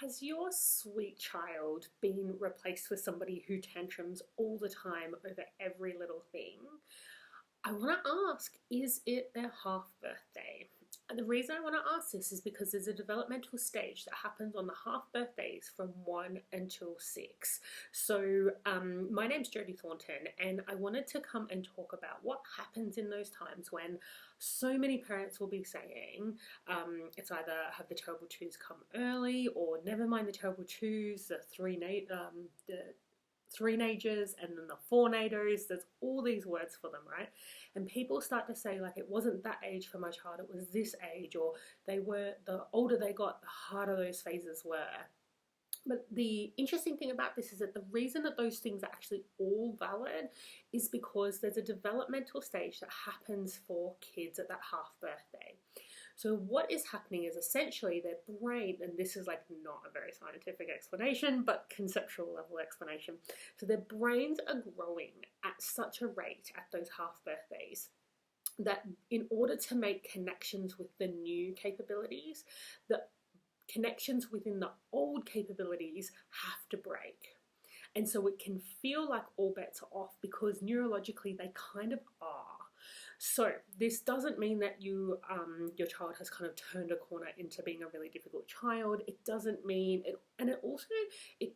Has your sweet child been replaced with somebody who tantrums all the time over every little thing? I want to ask, is it their half birthday? And the reason I want to ask this is because there's a developmental stage that happens on the half birthdays from 1 until 6. So, my name's Jodie Thornton, and I wanted to come and talk about what happens in those times when so many parents will be saying it's either have the terrible twos come early or never mind the terrible twos, the three-nagers and then the four-naders. There's all these words for them, right? And people start to say, like, it wasn't that age for my child, it was this age, or the older they got, the harder those phases were. But the interesting thing about this is that the reason that those things are actually all valid is because there's a developmental stage that happens for kids at that half birthday. So what is happening is essentially their brain, and this is like not a very scientific explanation, but conceptual level explanation. So their brains are growing at such a rate at those half birthdays that in order to make connections with the new capabilities, the connections within the old capabilities have to break. And so it can feel like all bets are off because neurologically they kind of are. So this doesn't mean that your child has kind of turned a corner into being a really difficult child. It doesn't mean it, and it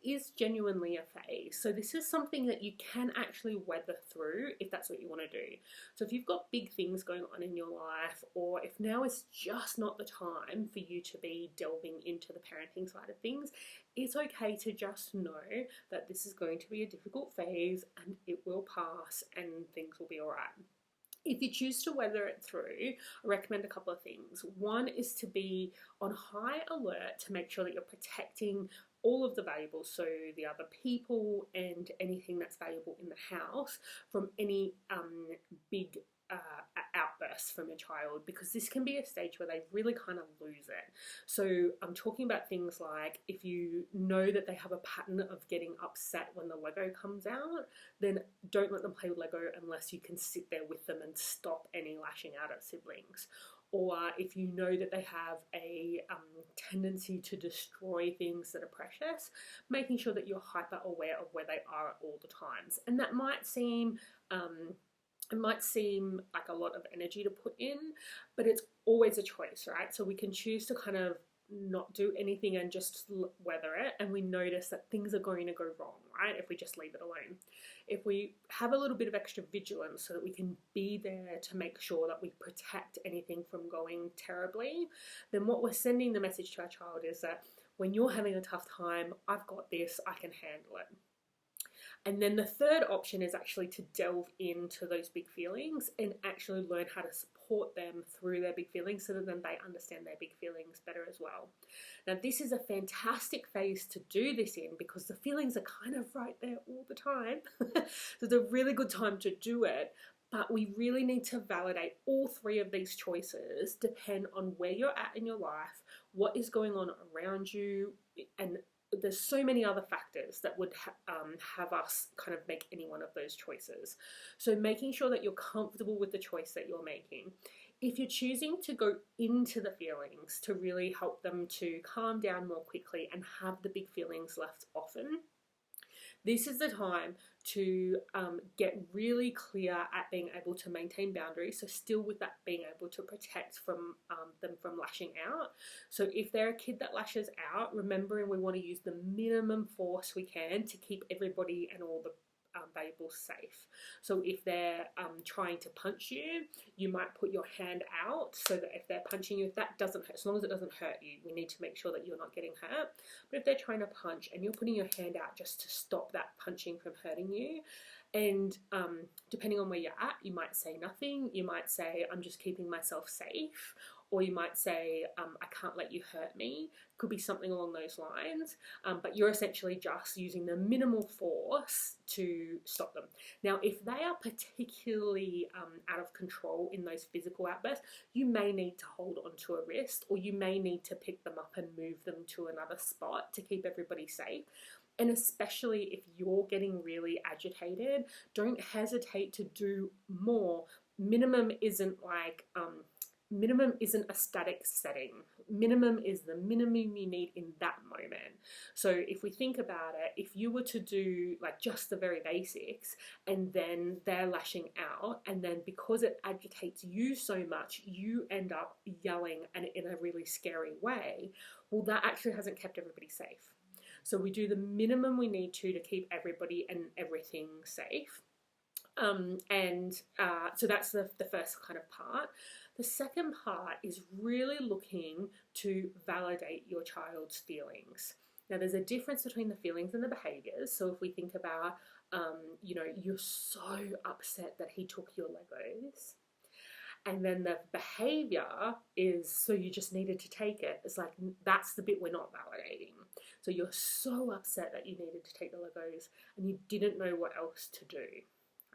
is genuinely a phase. So this is something that you can actually weather through if that's what you want to do. So if you've got big things going on in your life, or if now is just not the time for you to be delving into the parenting side of things, it's okay to just know that this is going to be a difficult phase and it will pass and things will be all right. If you choose to weather it through, I recommend a couple of things. One is to be on high alert to make sure that you're protecting all of the valuables, so the other people and anything that's valuable in the house, from any big outbursts from your child, because this can be a stage where they really kind of lose it. So I'm talking about things like if you know that they have a pattern of getting upset when the Lego comes out, then don't let them play with Lego unless you can sit there with them and stop any lashing out at siblings. Or if you know that they have a tendency to destroy things that are precious, making sure that you're hyper aware of where they are at all the times. And that might seem like a lot of energy to put in, but it's always a choice, right? So we can choose to kind of not do anything and just weather it, and we notice that things are going to go wrong, right, if we just leave it alone. If we have a little bit of extra vigilance so that we can be there to make sure that we protect anything from going terribly, then what we're sending the message to our child is that when you're having a tough time, I've got this, I can handle it. And then the third option is actually to delve into those big feelings and actually learn how to support them through their big feelings so that then they understand their big feelings better as well. Now, this is a fantastic phase to do this in because the feelings are kind of right there all the time. So it's a really good time to do it. But we really need to validate all three of these choices, depend on where you're at in your life, what is going on around you, and there's so many other factors that would have us kind of make any one of those choices. So making sure that you're comfortable with the choice that you're making. If you're choosing to go into the feelings to really help them to calm down more quickly and have the big feelings left often, this is the time to get really clear at being able to maintain boundaries, so still with that being able to protect from them from lashing out. So if they're a kid that lashes out, remembering we want to use the minimum force we can to keep everybody and all the valuables safe. So if they're trying to punch you, you might put your hand out so that if they're punching you, if that doesn't hurt, as long as it doesn't hurt you, we need to make sure that you're not getting hurt. But if they're trying to punch and you're putting your hand out just to stop that punching from hurting you, and depending on where you're at, you might say nothing, you might say, I'm just keeping myself safe, or you might say, I can't let you hurt me. Could be something along those lines, but you're essentially just using the minimal force to stop them. Now, if they are particularly out of control in those physical outbursts, you may need to hold onto a wrist, or you may need to pick them up and move them to another spot to keep everybody safe. And especially if you're getting really agitated, don't hesitate to do more. Minimum isn't like minimum isn't a static setting. Minimum is the minimum you need in that moment. So if we think about it, if you were to do like just the very basics and then they're lashing out, and then because it agitates you so much, you end up yelling and in a really scary way, well, that actually hasn't kept everybody safe. So we do the minimum we need to keep everybody and everything safe. So that's the first kind of part. The second part is really looking to validate your child's feelings. Now, there's a difference between the feelings and the behaviors. So if we think about, you're so upset that he took your Legos. And then the behavior is, so you just needed to take it. It's like, that's the bit we're not validating. So you're so upset that you needed to take the Legos and you didn't know what else to do.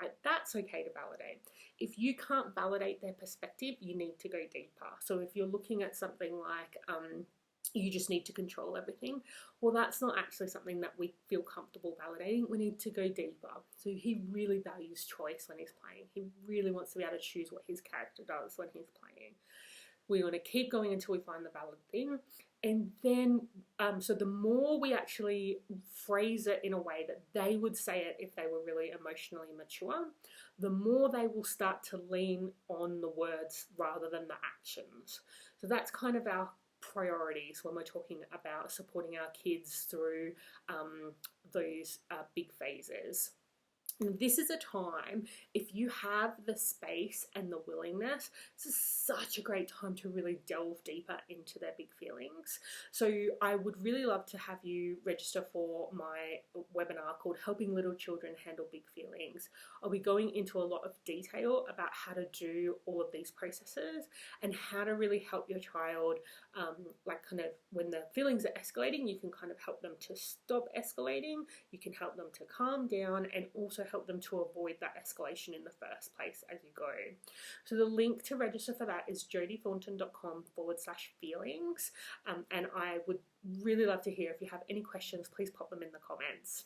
Right? That's okay to validate. If you can't validate their perspective, you need to go deeper. So if you're looking at something like you just need to control everything, well, that's not actually something that we feel comfortable validating. We need to go deeper. So he really values choice when he's playing. He really wants to be able to choose what his character does when he's playing. We want to keep going until we find the valid thing. And then, so the more we actually phrase it in a way that they would say it if they were really emotionally mature, the more they will start to lean on the words rather than the actions. So that's kind of our priorities when we're talking about supporting our kids through those big phases. And this is a time, if you have the space and the willingness, this is such a great time to really delve deeper into their big feelings. So I would really love to have you register for my webinar called Helping Little Children Handle Big Feelings. I'll be going into a lot of detail about how to do all of these processes and how to really help your child, like kind of when the feelings are escalating, you can kind of help them to stop escalating, you can help them to calm down, and also help them to avoid that escalation in the first place as you go. So the link to register for that is jodithornton.com/feelings. And I would really love to hear if you have any questions, please pop them in the comments.